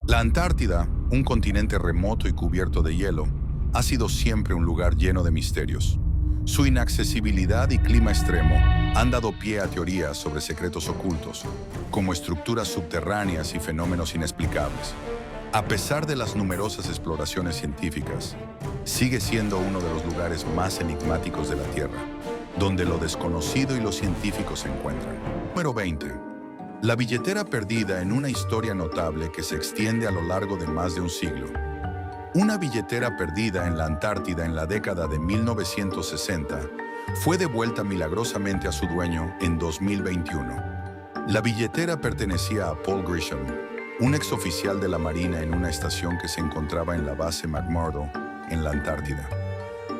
La Antártida, un continente remoto y cubierto de hielo, ha sido siempre un lugar lleno de misterios. Su inaccesibilidad y clima extremo han dado pie a teorías sobre secretos ocultos, como estructuras subterráneas y fenómenos inexplicables. A pesar de las numerosas exploraciones científicas, sigue siendo uno de los lugares más enigmáticos de la Tierra, donde lo desconocido y los científicos se encuentran. Número 20. La billetera perdida en una historia notable que se extiende a lo largo de más de un siglo. Una billetera perdida en la Antártida en la década de 1960 fue devuelta milagrosamente a su dueño en 2021. La billetera pertenecía a Paul Grisham, un exoficial de la Marina en una estación que se encontraba en la base McMurdo, en la Antártida.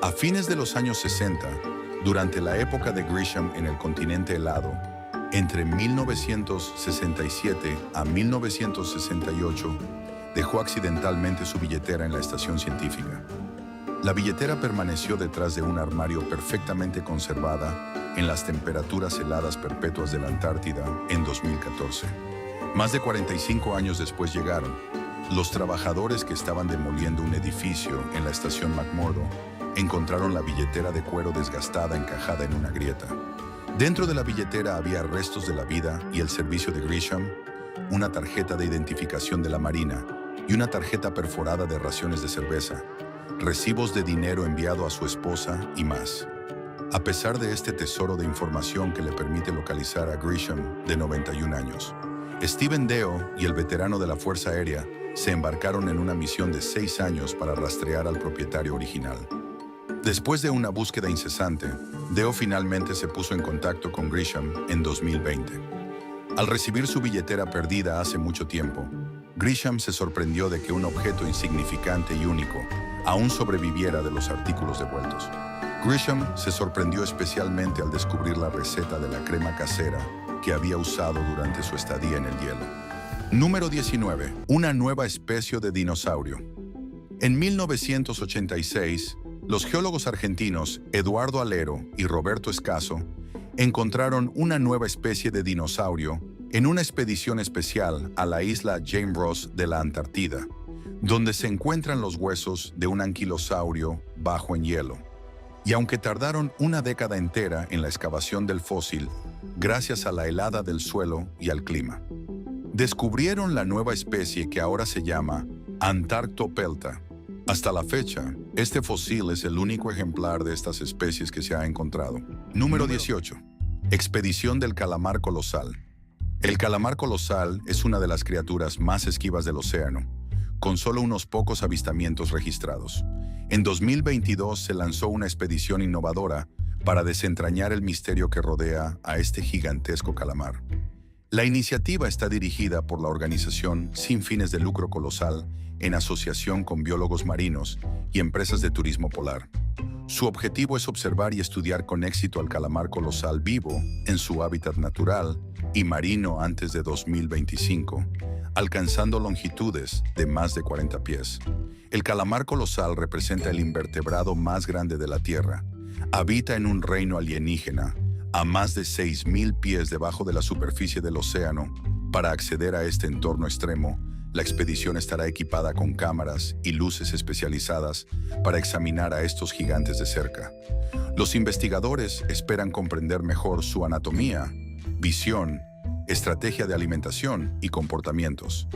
A fines de los años 60, durante la época de Grisham en el continente helado, entre 1967 a 1968, dejó accidentalmente su billetera en la estación científica. La billetera permaneció detrás de un armario perfectamente conservada en las temperaturas heladas perpetuas de la Antártida en 2014. Más de 45 años después llegaron los trabajadores que estaban demoliendo un edificio en la estación McMurdo. Encontraron la billetera de cuero desgastada encajada en una grieta. Dentro de la billetera había restos de la vida y el servicio de Grisham, una tarjeta de identificación de la Marina y una tarjeta perforada de raciones de cerveza, recibos de dinero enviado a su esposa y más. A pesar de este tesoro de información que le permite localizar a Grisham, de 91 años, Steven Deo y el veterano de la Fuerza Aérea se embarcaron en una misión de 6 años para rastrear al propietario original. Después de una búsqueda incesante, Deo finalmente se puso en contacto con Grisham en 2020. Al recibir su billetera perdida hace mucho tiempo, Grisham se sorprendió de que un objeto insignificante y único aún sobreviviera de los artículos devueltos. Grisham se sorprendió especialmente al descubrir la receta de la crema casera que había usado durante su estadía en el hielo. Número 19. Una nueva especie de dinosaurio. En 1986, los geólogos argentinos Eduardo Alero y Roberto Escaso encontraron una nueva especie de dinosaurio en una expedición especial a la isla James Ross de la Antártida, donde se encuentran los huesos de un anquilosaurio bajo en hielo. Y aunque tardaron una década entera en la excavación del fósil, gracias a la helada del suelo y al clima, descubrieron la nueva especie que ahora se llama Antarctopelta. Hasta la fecha, este fósil es el único ejemplar de estas especies que se ha encontrado. Número 18. Expedición del calamar colosal. El calamar colosal es una de las criaturas más esquivas del océano, con solo unos pocos avistamientos registrados. En 2022 se lanzó una expedición innovadora para desentrañar el misterio que rodea a este gigantesco calamar. La iniciativa está dirigida por la organización sin fines de lucro Colosal, en asociación con biólogos marinos y empresas de turismo polar. Su objetivo es observar y estudiar con éxito al calamar colosal vivo en su hábitat natural y marino antes de 2025, alcanzando longitudes de más de 40 pies. El calamar colosal representa el invertebrado más grande de la Tierra. Habita en un reino alienígena, a más de 6.000 pies debajo de la superficie del océano. Para acceder a este entorno extremo, la expedición estará equipada con cámaras y luces especializadas para examinar a estos gigantes de cerca. Los investigadores esperan comprender mejor su anatomía, visión, estrategia de alimentación y comportamientos.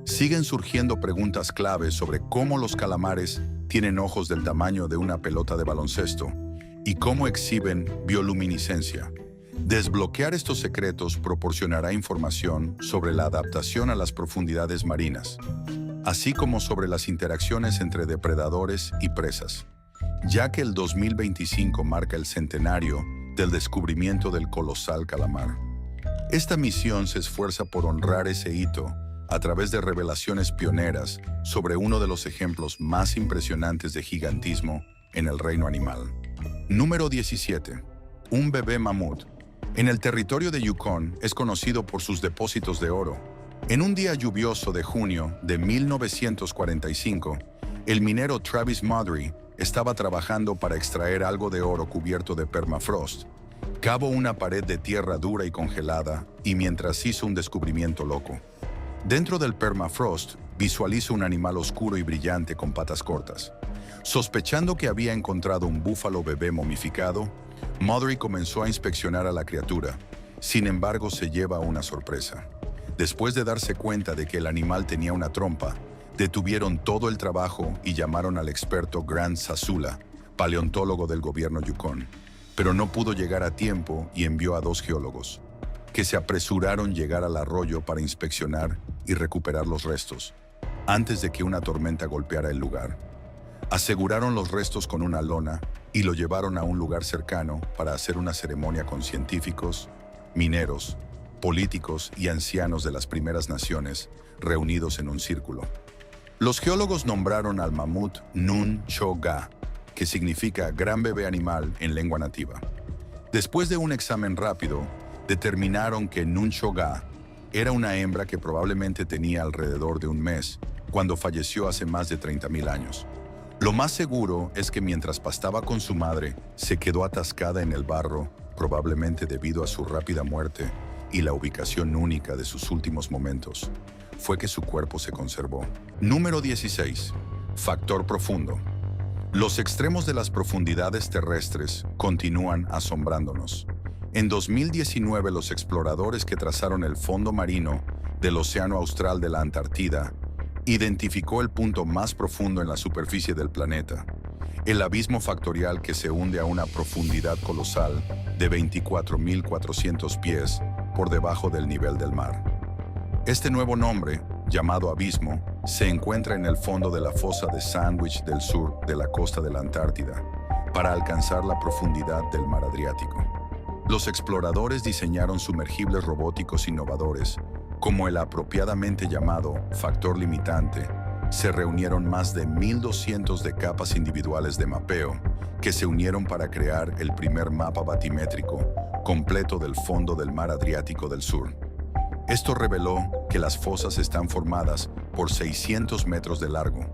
Siguen surgiendo preguntas claves sobre cómo los calamares tienen ojos del tamaño de una pelota de baloncesto y cómo exhiben bioluminiscencia. Desbloquear estos secretos proporcionará información sobre la adaptación a las profundidades marinas, así como sobre las interacciones entre depredadores y presas, ya que el 2025 marca el centenario del descubrimiento del colosal calamar. Esta misión se esfuerza por honrar ese hito a través de revelaciones pioneras sobre uno de los ejemplos más impresionantes de gigantismo en el reino animal. Número 17. Un bebé mamut. En el territorio de Yukon es conocido por sus depósitos de oro. En un día lluvioso de junio de 1945, el minero Travis Mudry estaba trabajando para extraer algo de oro cubierto de permafrost. Cavó una pared de tierra dura y congelada, y mientras hizo un descubrimiento loco. Dentro del permafrost visualiza un animal oscuro y brillante con patas cortas. Sospechando que había encontrado un búfalo bebé momificado, Mothery comenzó a inspeccionar a la criatura. Sin embargo, se lleva una sorpresa. Después de darse cuenta de que el animal tenía una trompa, detuvieron todo el trabajo y llamaron al experto Grant Sazula, paleontólogo del gobierno Yukon. Pero no pudo llegar a tiempo y envió a 2 geólogos, que se apresuraron a llegar al arroyo para inspeccionar y recuperar los restos, antes de que una tormenta golpeara el lugar. Aseguraron los restos con una lona y lo llevaron a un lugar cercano para hacer una ceremonia con científicos, mineros, políticos y ancianos de las primeras naciones reunidos en un círculo. Los geólogos nombraron al mamut Nun-cho-ga, que significa gran bebé animal en lengua nativa. Después de un examen rápido, determinaron que Nun-cho-ga era una hembra que probablemente tenía alrededor de un mes, cuando falleció hace más de 30.000 años. Lo más seguro es que mientras pastaba con su madre, se quedó atascada en el barro, probablemente debido a su rápida muerte y la ubicación única de sus últimos momentos. Fue que su cuerpo se conservó. Número 16. Factor profundo. Los extremos de las profundidades terrestres continúan asombrándonos. En 2019, los exploradores que trazaron el fondo marino del Océano Austral de la Antártida identificó el punto más profundo en la superficie del planeta, el abismo factorial que se hunde a una profundidad colosal de 24.400 pies por debajo del nivel del mar. Este nuevo nombre, llamado abismo, se encuentra en el fondo de la fosa de Sandwich del sur de la costa de la Antártida, para alcanzar la profundidad del mar Adriático. Los exploradores diseñaron sumergibles robóticos innovadores, como el apropiadamente llamado factor limitante. Se reunieron más de 1.200 de capas individuales de mapeo que se unieron para crear el primer mapa batimétrico completo del fondo del mar Adriático del sur. Esto reveló que las fosas están formadas por 600 metros de largo,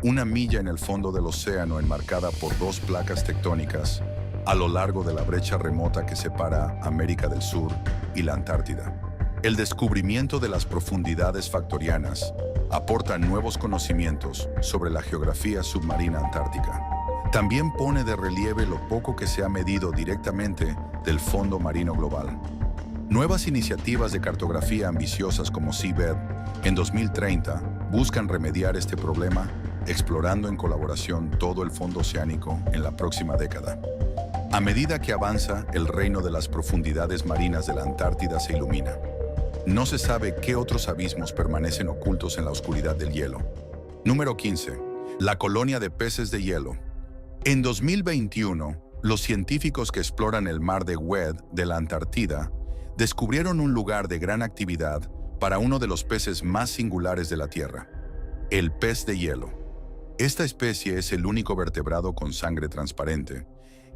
1 milla en el fondo del océano enmarcada por 2 placas tectónicas a lo largo de la brecha remota que separa América del Sur y la Antártida. El descubrimiento de las profundidades factorianas aporta nuevos conocimientos sobre la geografía submarina antártica. También pone de relieve lo poco que se ha medido directamente del fondo marino global. Nuevas iniciativas de cartografía ambiciosas como Seabed en 2030 buscan remediar este problema, explorando en colaboración todo el fondo oceánico en la próxima década. A medida que avanza, el reino de las profundidades marinas de la Antártida se ilumina. No se sabe qué otros abismos permanecen ocultos en la oscuridad del hielo. Número 15. La colonia de peces de hielo. En 2021, los científicos que exploran el mar de Weddell de la Antártida descubrieron un lugar de gran actividad para uno de los peces más singulares de la Tierra, el pez de hielo. Esta especie es el único vertebrado con sangre transparente,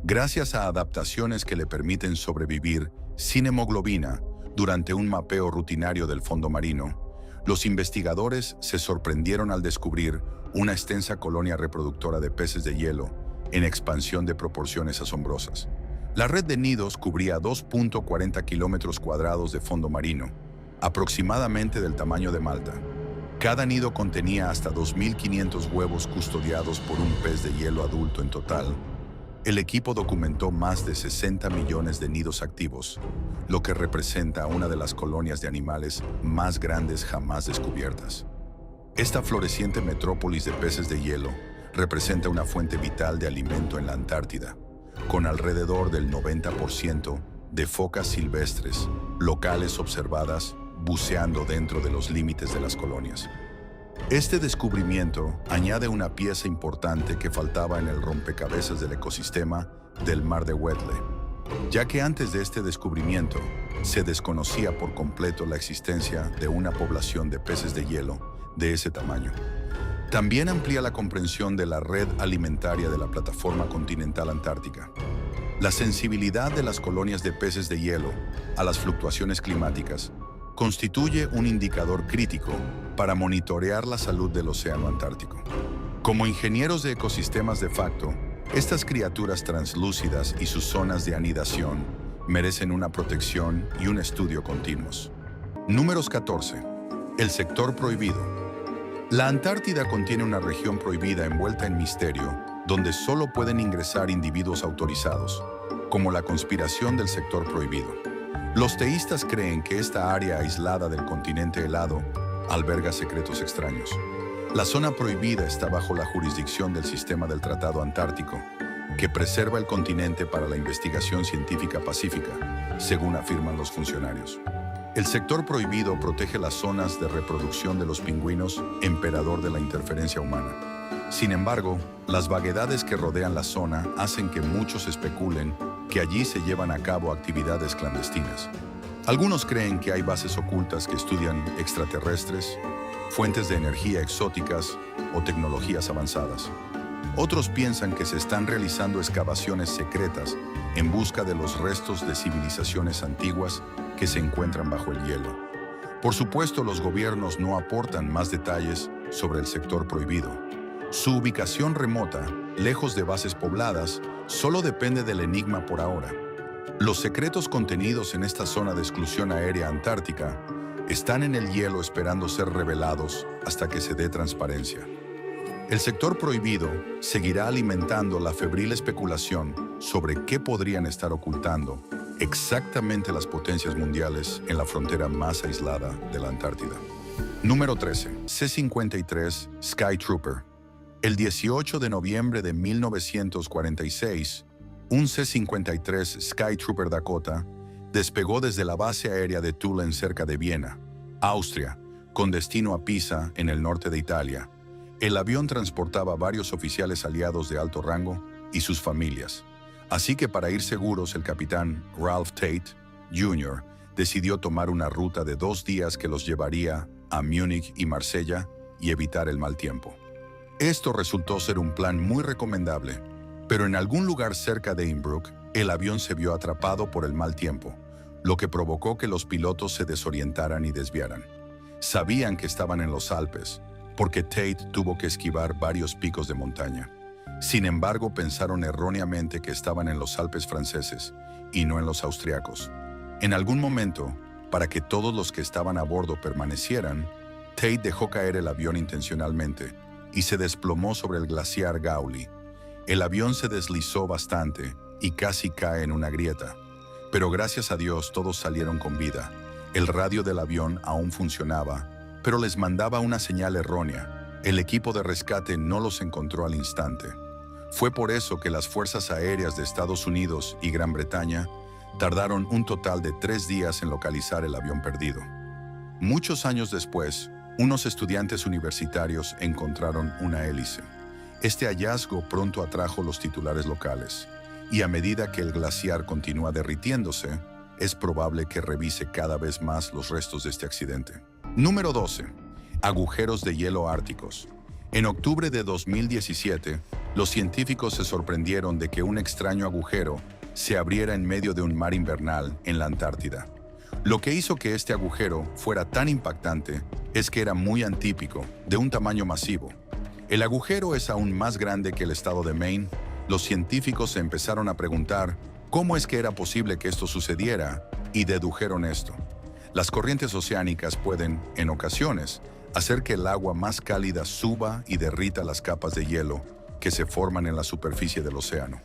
gracias a adaptaciones que le permiten sobrevivir sin hemoglobina. Durante un mapeo rutinario del fondo marino, los investigadores se sorprendieron al descubrir una extensa colonia reproductora de peces de hielo en expansión de proporciones asombrosas. La red de nidos cubría 2.40 kilómetros cuadrados de fondo marino, aproximadamente del tamaño de Malta. Cada nido contenía hasta 2.500 huevos custodiados por un pez de hielo adulto en total. El equipo documentó más de 60 millones de nidos activos, lo que representa una de las colonias de animales más grandes jamás descubiertas. Esta floreciente metrópolis de peces de hielo representa una fuente vital de alimento en la Antártida, con alrededor del 90% de focas silvestres locales observadas buceando dentro de los límites de las colonias. Este descubrimiento añade una pieza importante que faltaba en el rompecabezas del ecosistema del mar de Weddell, ya que antes de este descubrimiento se desconocía por completo la existencia de una población de peces de hielo de ese tamaño. También amplía la comprensión de la red alimentaria de la plataforma continental antártica. La sensibilidad de las colonias de peces de hielo a las fluctuaciones climáticas constituye un indicador crítico para monitorear la salud del océano Antártico. Como ingenieros de ecosistemas de facto, estas criaturas translúcidas y sus zonas de anidación merecen una protección y un estudio continuos. Números 14. El sector prohibido. La Antártida contiene una región prohibida envuelta en misterio, donde solo pueden ingresar individuos autorizados, como la conspiración del sector prohibido. Los teístas creen que esta área aislada del continente helado alberga secretos extraños. La zona prohibida está bajo la jurisdicción del sistema del Tratado Antártico, que preserva el continente para la investigación científica pacífica, según afirman los funcionarios. El sector prohibido protege las zonas de reproducción de los pingüinos, emperador de la interferencia humana. Sin embargo, las vaguedades que rodean la zona hacen que muchos especulen que allí se llevan a cabo actividades clandestinas. Algunos creen que hay bases ocultas que estudian extraterrestres, fuentes de energía exóticas o tecnologías avanzadas. Otros piensan que se están realizando excavaciones secretas en busca de los restos de civilizaciones antiguas que se encuentran bajo el hielo. Por supuesto, los gobiernos no aportan más detalles sobre el sector prohibido. Su ubicación remota, lejos de bases pobladas, solo depende del enigma por ahora. Los secretos contenidos en esta zona de exclusión aérea antártica están en el hielo esperando ser revelados hasta que se dé transparencia. El sector prohibido seguirá alimentando la febril especulación sobre qué podrían estar ocultando exactamente las potencias mundiales en la frontera más aislada de la Antártida. Número 13. C-53 Sky Trooper. El 18 de noviembre de 1946, un C-53 Sky Trooper Dakota despegó desde la base aérea de Tulen cerca de Viena, Austria, con destino a Pisa, en el norte de Italia. El avión transportaba varios oficiales aliados de alto rango y sus familias. Así que para ir seguros, el capitán Ralph Tate, Jr., decidió tomar una ruta de 2 días que los llevaría a Múnich y Marsella y evitar el mal tiempo. Esto resultó ser un plan muy recomendable, pero en algún lugar cerca de Innsbruck, el avión se vio atrapado por el mal tiempo, lo que provocó que los pilotos se desorientaran y desviaran. Sabían que estaban en los Alpes, porque Tate tuvo que esquivar varios picos de montaña. Sin embargo, pensaron erróneamente que estaban en los Alpes franceses y no en los austriacos. En algún momento, para que todos los que estaban a bordo permanecieran, Tate dejó caer el avión intencionalmente y se desplomó sobre el glaciar Gauli. El avión se deslizó bastante y casi cae en una grieta, pero gracias a Dios todos salieron con vida. El radio del avión aún funcionaba, pero les mandaba una señal errónea. El equipo de rescate no los encontró al instante. Fue por eso que las fuerzas aéreas de Estados Unidos y Gran Bretaña tardaron un total de 3 días en localizar el avión perdido. Muchos años después, unos estudiantes universitarios encontraron una hélice. Este hallazgo pronto atrajo los titulares locales, y a medida que el glaciar continúa derritiéndose, es probable que revise cada vez más los restos de este accidente. Número 12. Agujeros de hielo árticos. En octubre de 2017, los científicos se sorprendieron de que un extraño agujero se abriera en medio de un mar invernal en la Antártida. Lo que hizo que este agujero fuera tan impactante es que era muy atípico, de un tamaño masivo. El agujero es aún más grande que el estado de Maine. Los científicos se empezaron a preguntar cómo es que era posible que esto sucediera y dedujeron esto. Las corrientes oceánicas pueden, en ocasiones, hacer que el agua más cálida suba y derrita las capas de hielo que se forman en la superficie del océano.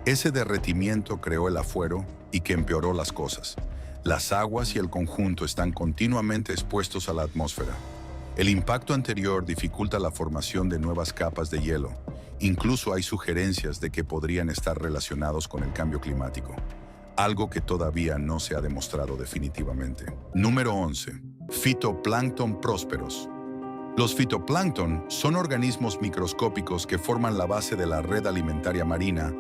Ese derretimiento creó el afuero y que empeoró las cosas. Las aguas y el conjunto están continuamente expuestos a la atmósfera. El impacto anterior dificulta la formación de nuevas capas de hielo. Incluso hay sugerencias de que podrían estar relacionados con el cambio climático, algo que todavía no se ha demostrado definitivamente. Número 11. Fitoplancton prósperos. Los fitoplancton son organismos microscópicos que forman la base de la red alimentaria marina,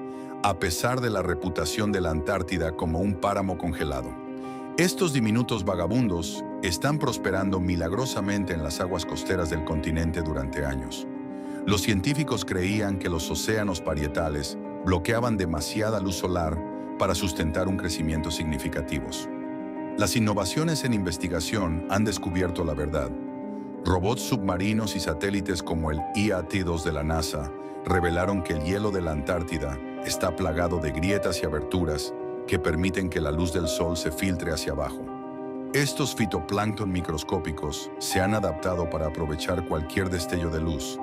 a pesar de la reputación de la Antártida como un páramo congelado. Estos diminutos vagabundos están prosperando milagrosamente en las aguas costeras del continente durante años. Los científicos creían que los océanos parietales bloqueaban demasiada luz solar para sustentar un crecimiento significativo. Las innovaciones en investigación han descubierto la verdad. Robots submarinos y satélites como el EAT-2 de la NASA revelaron que el hielo de la Antártida está plagado de grietas y aberturas que permiten que la luz del sol se filtre hacia abajo. Estos fitoplancton microscópicos se han adaptado para aprovechar cualquier destello de luz,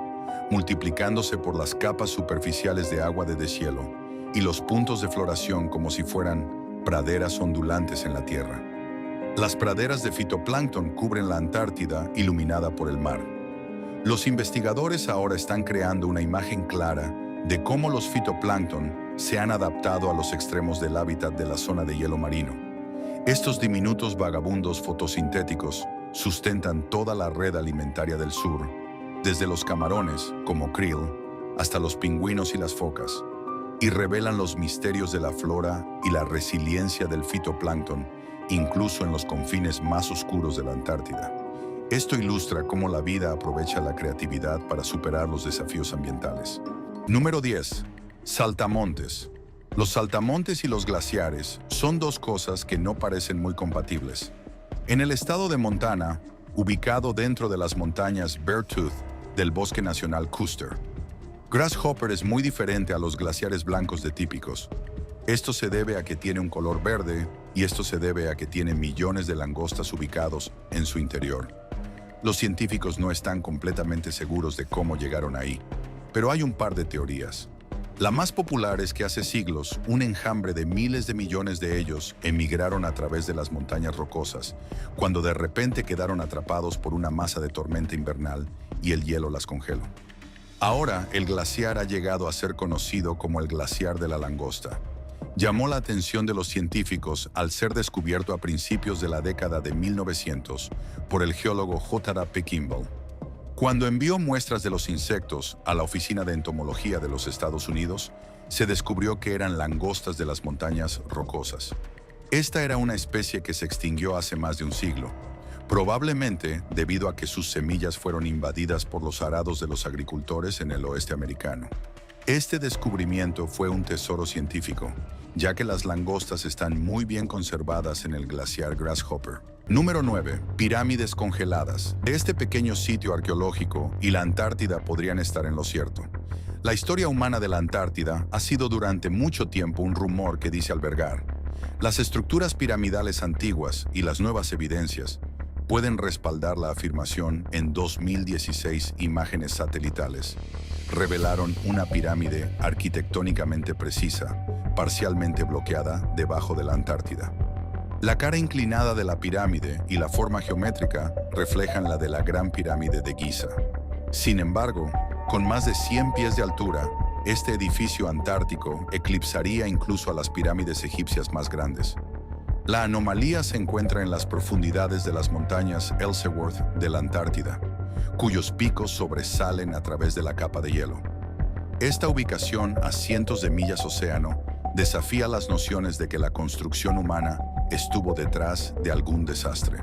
multiplicándose por las capas superficiales de agua de deshielo y los puntos de floración como si fueran praderas ondulantes en la Tierra. Las praderas de fitoplancton cubren la Antártida iluminada por el mar. Los investigadores ahora están creando una imagen clara de cómo los fitoplancton se han adaptado a los extremos del hábitat de la zona de hielo marino. Estos diminutos vagabundos fotosintéticos sustentan toda la red alimentaria del sur, desde los camarones, como krill, hasta los pingüinos y las focas, y revelan los misterios de la flora y la resiliencia del fitoplancton, incluso en los confines más oscuros de la Antártida. Esto ilustra cómo la vida aprovecha la creatividad para superar los desafíos ambientales. Número 10. Saltamontes. Los saltamontes y los glaciares son dos cosas que no parecen muy compatibles. En el estado de Montana, ubicado dentro de las montañas Beartooth del Bosque Nacional Custer, Grasshopper es muy diferente a los glaciares blancos de típicos. Esto se debe a que tiene un color verde y esto se debe a que tiene millones de langostas ubicados en su interior. Los científicos no están completamente seguros de cómo llegaron ahí, pero hay un par de teorías. La más popular es que hace siglos, un enjambre de miles de millones de ellos emigraron a través de las montañas rocosas, cuando de repente quedaron atrapados por una masa de tormenta invernal y el hielo las congeló. Ahora, el glaciar ha llegado a ser conocido como el glaciar de la langosta. Llamó la atención de los científicos al ser descubierto a principios de la década de 1900 por el geólogo J.P. Kimball. Cuando envió muestras de los insectos a la Oficina de Entomología de los Estados Unidos, se descubrió que eran langostas de las montañas rocosas. Esta era una especie que se extinguió hace más de un siglo, probablemente debido a que sus semillas fueron invadidas por los arados de los agricultores en el oeste americano. Este descubrimiento fue un tesoro científico, ya que las langostas están muy bien conservadas en el glaciar Grasshopper. Número 9. Pirámides congeladas. Este pequeño sitio arqueológico y la Antártida podrían estar en lo cierto. La historia humana de la Antártida ha sido durante mucho tiempo un rumor que dice albergar. Las estructuras piramidales antiguas y las nuevas evidencias pueden respaldar la afirmación. En 2016 imágenes satelitales revelaron una pirámide arquitectónicamente precisa, parcialmente bloqueada debajo de la Antártida. La cara inclinada de la pirámide y la forma geométrica reflejan la de la Gran Pirámide de Giza. Sin embargo, con más de 100 pies de altura, este edificio antártico eclipsaría incluso a las pirámides egipcias más grandes. La anomalía se encuentra en las profundidades de las montañas Ellsworth de la Antártida, cuyos picos sobresalen a través de la capa de hielo. Esta ubicación a cientos de millas océano desafía las nociones de que la construcción humana estuvo detrás de algún desastre.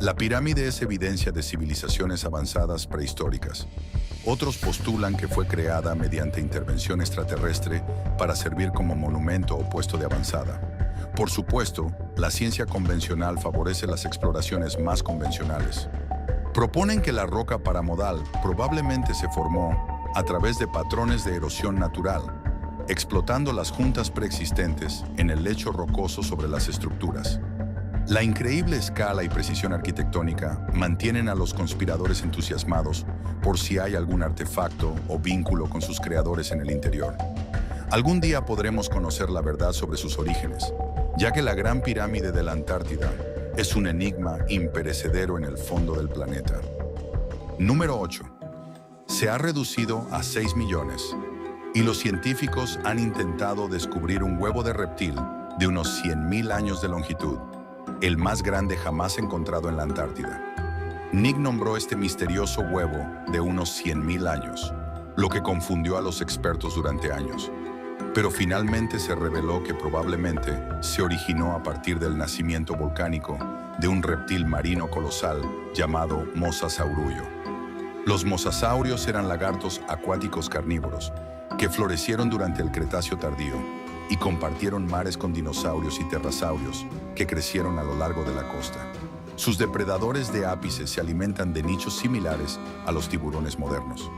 La pirámide es evidencia de civilizaciones avanzadas prehistóricas. Otros postulan que fue creada mediante intervención extraterrestre para servir como monumento o puesto de avanzada. Por supuesto, la ciencia convencional favorece las exploraciones más convencionales. Proponen que la roca paramodal probablemente se formó a través de patrones de erosión natural, explotando las juntas preexistentes en el lecho rocoso sobre las estructuras. La increíble escala y precisión arquitectónica mantienen a los conspiradores entusiasmados por si hay algún artefacto o vínculo con sus creadores en el interior. Algún día podremos conocer la verdad sobre sus orígenes, ya que la Gran Pirámide de la Antártida es un enigma imperecedero en el fondo del planeta. Número 8. Se ha reducido a 6 millones. Y los científicos han intentado descubrir un huevo de reptil de unos 100.000 años de longitud, el más grande jamás encontrado en la Antártida. Nick nombró este misterioso huevo de unos 100.000 años, lo que confundió a los expertos durante años. Pero finalmente se reveló que probablemente se originó a partir del nacimiento volcánico de un reptil marino colosal llamado Mosasaurullo. Los mosasaurios eran lagartos acuáticos carnívoros que florecieron durante el Cretáceo tardío y compartieron mares con dinosaurios y pterosaurios que crecieron a lo largo de la costa. Sus depredadores de ápices se alimentan de nichos similares a los tiburones modernos.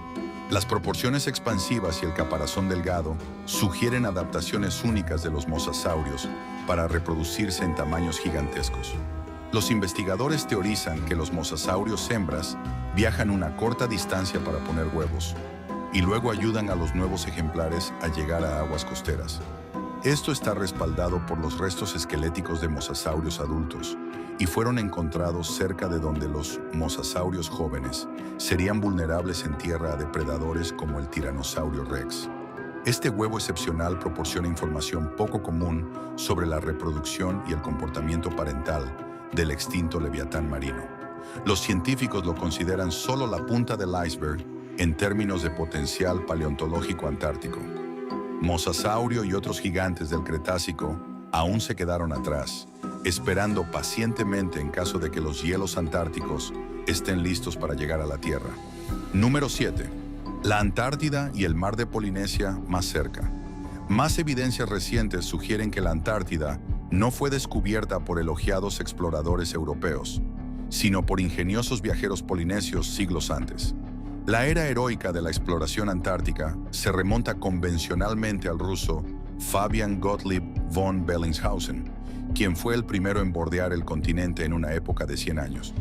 Las proporciones expansivas y el caparazón delgado sugieren adaptaciones únicas de los mosasaurios para reproducirse en tamaños gigantescos. Los investigadores teorizan que los mosasaurios hembras viajan una corta distancia para poner huevos y luego ayudan a los nuevos ejemplares a llegar a aguas costeras. Esto está respaldado por los restos esqueléticos de mosasaurios adultos y fueron encontrados cerca de donde los mosasaurios jóvenes serían vulnerables en tierra a depredadores como el tiranosaurio rex. Este huevo excepcional proporciona información poco común sobre la reproducción y el comportamiento parental del extinto leviatán marino. Los científicos lo consideran solo la punta del iceberg en términos de potencial paleontológico antártico. Mosasaurio y otros gigantes del Cretácico aún se quedaron atrás, esperando pacientemente en caso de que los hielos antárticos estén listos para llegar a la Tierra. Número 7. La Antártida y el mar de Polinesia más cerca. Más evidencias recientes sugieren que la Antártida no fue descubierta por elogiados exploradores europeos, sino por ingeniosos viajeros polinesios siglos antes. La era heroica de la exploración antártica se remonta convencionalmente al ruso Fabian Gottlieb von Bellingshausen, quien fue el primero en bordear el continente en una época de 100 años.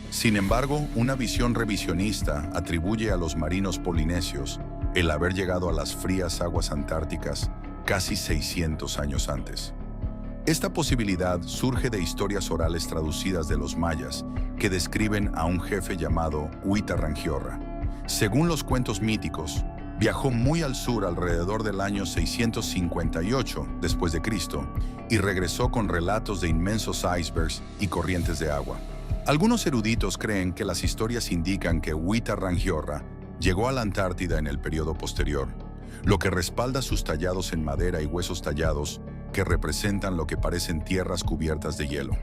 Sin embargo, una visión revisionista atribuye a los marinos polinesios el haber llegado a las frías aguas antárticas casi 600 años antes. Esta posibilidad surge de historias orales traducidas de los mayas que describen a un jefe llamado Huitarrangiorra. Según los cuentos míticos, viajó muy al sur alrededor del año 658 después de Cristo y regresó con relatos de inmensos icebergs y corrientes de agua. Algunos eruditos creen que las historias indican que Huitarrangiorra llegó a la Antártida en el periodo posterior, lo que respalda sus tallados en madera y huesos tallados que representan lo que parecen tierras cubiertas de hielo.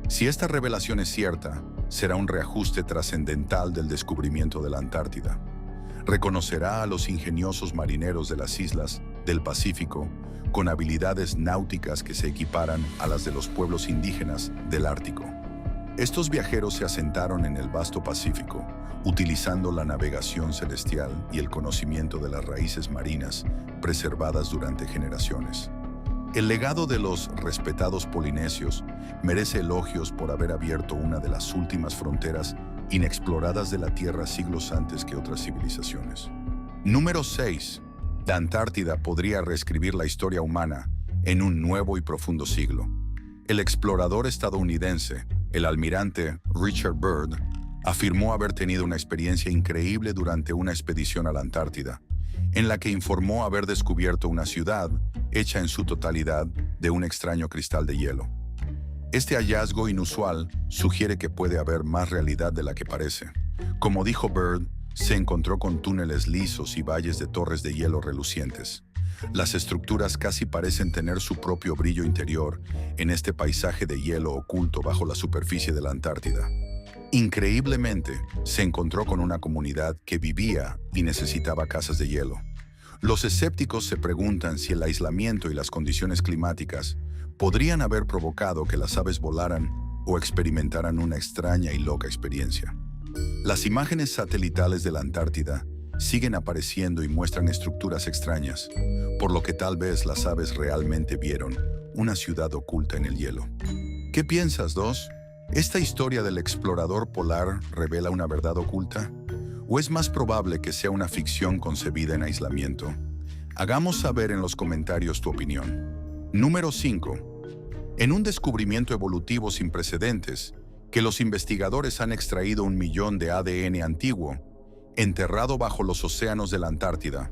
Si esta revelación es cierta, será un reajuste trascendental del descubrimiento de la Antártida. Reconocerá a los ingeniosos marineros de las islas del Pacífico con habilidades náuticas que se equiparan a las de los pueblos indígenas del Ártico. Estos viajeros se asentaron en el vasto Pacífico, utilizando la navegación celestial y el conocimiento de las raíces marinas preservadas durante generaciones. El legado de los respetados polinesios merece elogios por haber abierto una de las últimas fronteras inexploradas de la Tierra siglos antes que otras civilizaciones. Número 6. La Antártida podría reescribir la historia humana en un nuevo y profundo siglo. El explorador estadounidense, el almirante Richard Byrd, afirmó haber tenido una experiencia increíble durante una expedición a la Antártida, en la que informó haber descubierto una ciudad hecha en su totalidad de un extraño cristal de hielo. Este hallazgo inusual sugiere que puede haber más realidad de la que parece. Como dijo Byrd, se encontró con túneles lisos y valles de torres de hielo relucientes. Las estructuras casi parecen tener su propio brillo interior en este paisaje de hielo oculto bajo la superficie de la Antártida. Increíblemente, se encontró con una comunidad que vivía y necesitaba casas de hielo. Los escépticos se preguntan si el aislamiento y las condiciones climáticas podrían haber provocado que las aves volaran o experimentaran una extraña y loca experiencia. Las imágenes satelitales de la Antártida siguen apareciendo y muestran estructuras extrañas, por lo que tal vez las aves realmente vieron una ciudad oculta en el hielo. ¿Qué piensas, Dos? ¿Esta historia del explorador polar revela una verdad oculta? ¿O es más probable que sea una ficción concebida en aislamiento? Hagamos saber en los comentarios tu opinión. Número 5. En un descubrimiento evolutivo sin precedentes, que los investigadores han extraído 1 millón de ADN antiguo, enterrado bajo los océanos de la Antártida.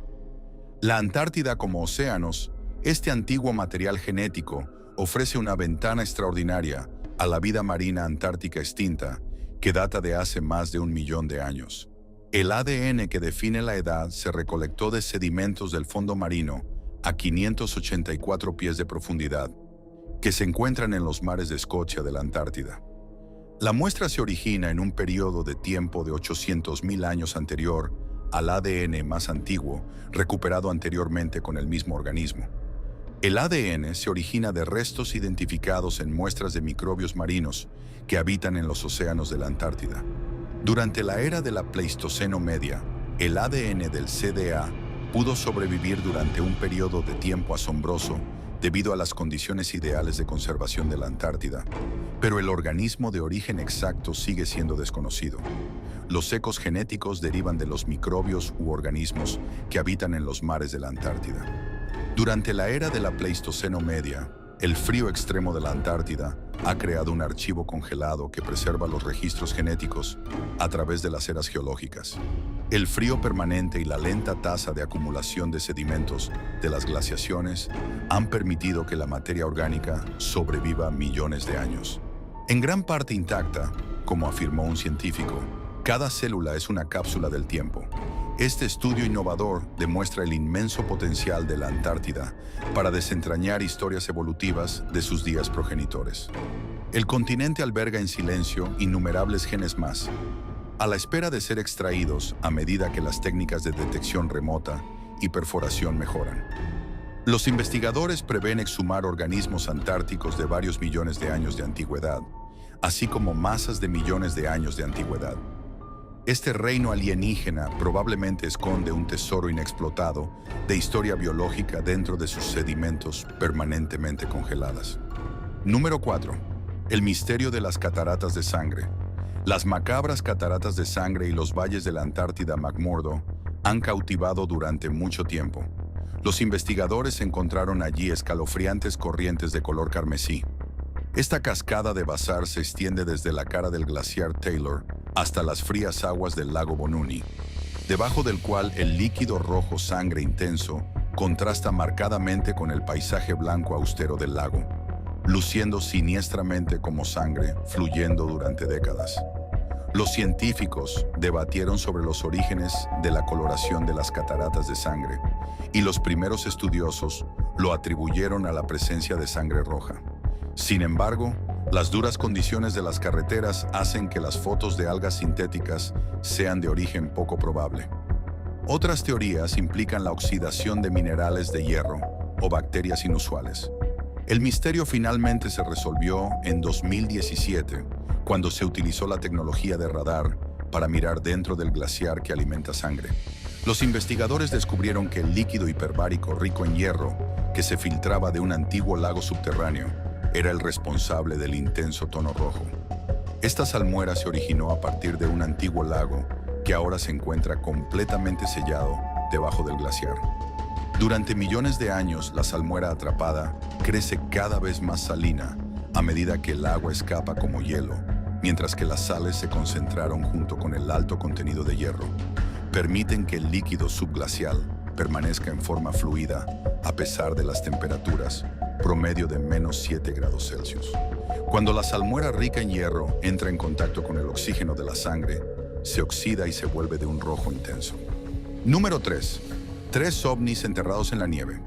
La Antártida como océanos, este antiguo material genético, ofrece una ventana extraordinaria a la vida marina antártica extinta, que data de hace más de 1 millón de años. El ADN que define la edad se recolectó de sedimentos del fondo marino a 584 pies de profundidad, que se encuentran en los mares de Escocia de la Antártida. La muestra se origina en un periodo de tiempo de 800.000 años anterior al ADN más antiguo, recuperado anteriormente con el mismo organismo. El ADN se origina de restos identificados en muestras de microbios marinos que habitan en los océanos de la Antártida. Durante la era de la Pleistoceno media, el ADN del CDA pudo sobrevivir durante un periodo de tiempo asombroso debido a las condiciones ideales de conservación de la Antártida, pero el organismo de origen exacto sigue siendo desconocido. Los ecos genéticos derivan de los microbios u organismos que habitan en los mares de la Antártida. Durante la era de la Pleistoceno media, el frío extremo de la Antártida ha creado un archivo congelado que preserva los registros genéticos a través de las eras geológicas. El frío permanente y la lenta tasa de acumulación de sedimentos de las glaciaciones han permitido que la materia orgánica sobreviva millones de años. En gran parte intacta, como afirmó un científico, cada célula es una cápsula del tiempo. Este estudio innovador demuestra el inmenso potencial de la Antártida para desentrañar historias evolutivas de sus días progenitores. El continente alberga en silencio innumerables genes más, a la espera de ser extraídos a medida que las técnicas de detección remota y perforación mejoran. Los investigadores prevén exhumar organismos antárticos de varios millones de años de antigüedad, así como masas de millones de años de antigüedad. Este reino alienígena probablemente esconde un tesoro inexplotado de historia biológica dentro de sus sedimentos permanentemente congeladas. Número 4. El misterio de las cataratas de sangre. Las macabras cataratas de sangre y los valles de la Antártida McMurdo han cautivado durante mucho tiempo. Los investigadores encontraron allí escalofriantes corrientes de color carmesí. Esta cascada de basar se extiende desde la cara del glaciar Taylor hasta las frías aguas del lago Bonuni, debajo del cual el líquido rojo sangre intenso contrasta marcadamente con el paisaje blanco austero del lago, luciendo siniestramente como sangre fluyendo durante décadas. Los científicos debatieron sobre los orígenes de la coloración de las cataratas de sangre, y los primeros estudiosos lo atribuyeron a la presencia de sangre roja. Sin embargo, las duras condiciones de las carreteras hacen que las fotos de algas sintéticas sean de origen poco probable. Otras teorías implican la oxidación de minerales de hierro o bacterias inusuales. El misterio finalmente se resolvió en 2017, cuando se utilizó la tecnología de radar para mirar dentro del glaciar que alimenta sangre. Los investigadores descubrieron que el líquido hiperbárico rico en hierro, que se filtraba de un antiguo lago subterráneo, era el responsable del intenso tono rojo. Esta salmuera se originó a partir de un antiguo lago que ahora se encuentra completamente sellado debajo del glaciar. Durante millones de años, la salmuera atrapada crece cada vez más salina a medida que el agua escapa como hielo, mientras que las sales se concentraron junto con el alto contenido de hierro. Permiten que el líquido subglacial permanezca en forma fluida a pesar de las temperaturas promedio de -7 grados Celsius. Cuando la salmuera rica en hierro entra en contacto con el oxígeno de la sangre, se oxida y se vuelve de un rojo intenso. Número 3. 3 ovnis enterrados en la nieve.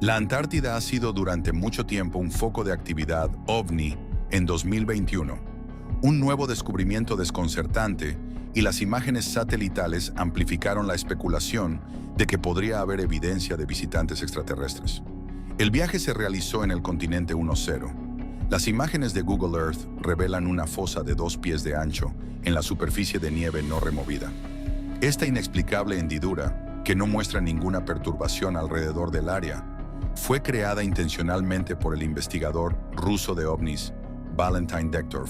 La Antártida ha sido durante mucho tiempo un foco de actividad ovni en 2021. Un nuevo descubrimiento desconcertante y las imágenes satelitales amplificaron la especulación de que podría haber evidencia de visitantes extraterrestres. El viaje se realizó en el continente 1-0. Las imágenes de Google Earth revelan una fosa de 2 pies de ancho en la superficie de nieve no removida. Esta inexplicable hendidura, que no muestra ninguna perturbación alrededor del área, fue creada intencionalmente por el investigador ruso de ovnis, Valentin Dektorov,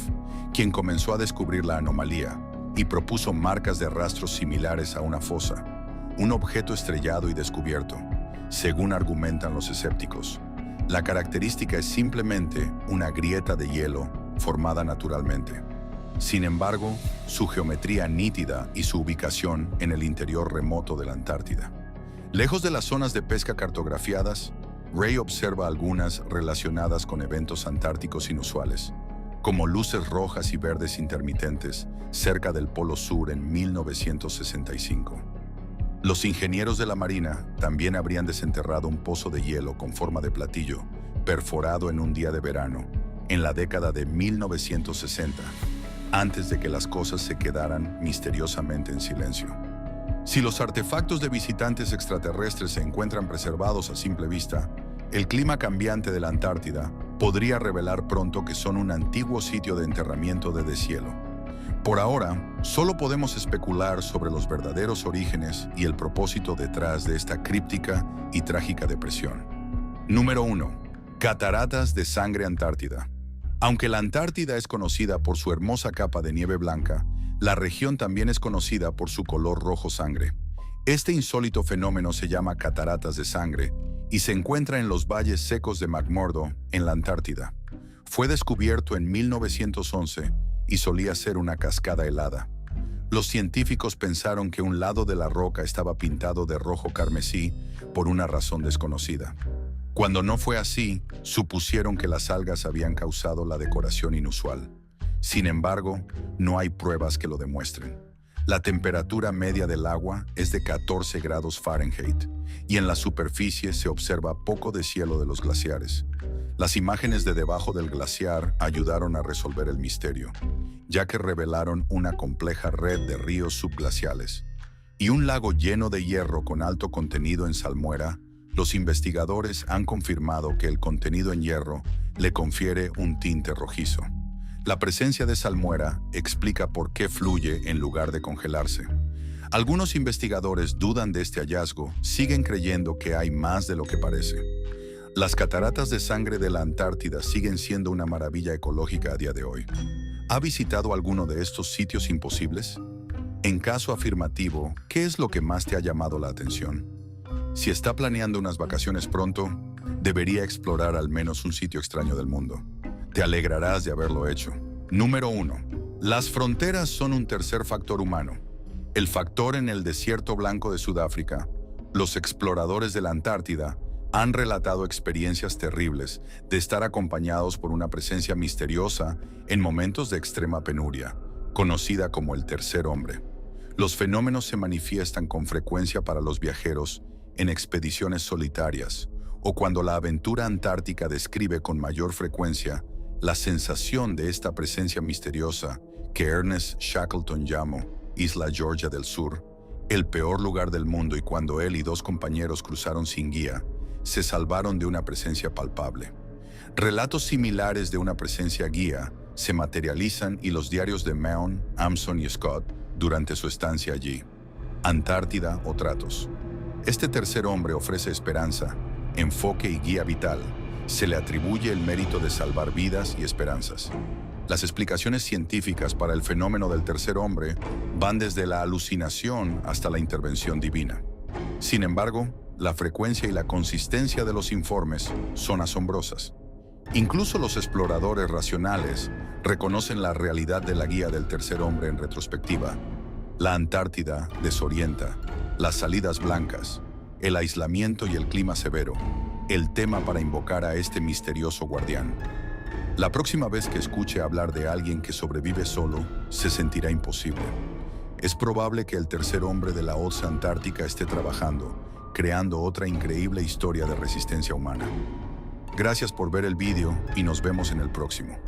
quien comenzó a descubrir la anomalía y propuso marcas de rastros similares a una fosa, un objeto estrellado y descubierto. Según argumentan los escépticos, la característica es simplemente una grieta de hielo formada naturalmente. Sin embargo, su geometría nítida y su ubicación en el interior remoto de la Antártida. Lejos de las zonas de pesca cartografiadas, Ray observa algunas relacionadas con eventos antárticos inusuales, como luces rojas y verdes intermitentes cerca del Polo Sur en 1965. Los ingenieros de la Marina también habrían desenterrado un pozo de hielo con forma de platillo, perforado en un día de verano, en la década de 1960, antes de que las cosas se quedaran misteriosamente en silencio. Si los artefactos de visitantes extraterrestres se encuentran preservados a simple vista, el clima cambiante de la Antártida podría revelar pronto que son un antiguo sitio de enterramiento de deshielo. Por ahora, solo podemos especular sobre los verdaderos orígenes y el propósito detrás de esta críptica y trágica depresión. Número 1. Cataratas de sangre Antártida. Aunque la Antártida es conocida por su hermosa capa de nieve blanca, la región también es conocida por su color rojo sangre. Este insólito fenómeno se llama cataratas de sangre y se encuentra en los valles secos de McMurdo, en la Antártida. Fue descubierto en 1911 y solía ser una cascada helada. Los científicos pensaron que un lado de la roca estaba pintado de rojo carmesí por una razón desconocida. Cuando no fue así, supusieron que las algas habían causado la decoración inusual. Sin embargo, no hay pruebas que lo demuestren. La temperatura media del agua es de 14 grados Fahrenheit y en la superficie se observa poco deshielo de los glaciares. Las imágenes de debajo del glaciar ayudaron a resolver el misterio, ya que revelaron una compleja red de ríos subglaciales y un lago lleno de hierro con alto contenido en salmuera. Los investigadores han confirmado que el contenido en hierro le confiere un tinte rojizo. La presencia de salmuera explica por qué fluye en lugar de congelarse. Algunos investigadores dudan de este hallazgo, siguen creyendo que hay más de lo que parece. Las cataratas de sangre de la Antártida siguen siendo una maravilla ecológica a día de hoy. ¿Ha visitado alguno de estos sitios imposibles? En caso afirmativo, ¿qué es lo que más te ha llamado la atención? Si está planeando unas vacaciones pronto, debería explorar al menos un sitio extraño del mundo. Te alegrarás de haberlo hecho. Número 1. Las fronteras son un tercer factor humano. El factor en el desierto blanco de Sudáfrica. Los exploradores de la Antártida han relatado experiencias terribles de estar acompañados por una presencia misteriosa en momentos de extrema penuria, conocida como el tercer hombre. Los fenómenos se manifiestan con frecuencia para los viajeros en expediciones solitarias o cuando la aventura antártica describe con mayor frecuencia la sensación de esta presencia misteriosa que Ernest Shackleton llamó Isla Georgia del Sur, el peor lugar del mundo, y cuando él y dos compañeros cruzaron sin guía, se salvaron de una presencia palpable. Relatos similares de una presencia guía se materializan y los diarios de Mahon, Amson y Scott durante su estancia allí. Antártida o tratos. Este tercer hombre ofrece esperanza, enfoque y guía vital. Se le atribuye el mérito de salvar vidas y esperanzas. Las explicaciones científicas para el fenómeno del tercer hombre van desde la alucinación hasta la intervención divina. Sin embargo, la frecuencia y la consistencia de los informes son asombrosas. Incluso los exploradores racionales reconocen la realidad de la guía del tercer hombre en retrospectiva. La Antártida desorienta, las salidas blancas, el aislamiento y el clima severo, el tema para invocar a este misterioso guardián. La próxima vez que escuche hablar de alguien que sobrevive solo, se sentirá imposible. Es probable que el tercer hombre de la OSA Antártica esté trabajando, creando otra increíble historia de resistencia humana. Gracias por ver el vídeo y nos vemos en el próximo.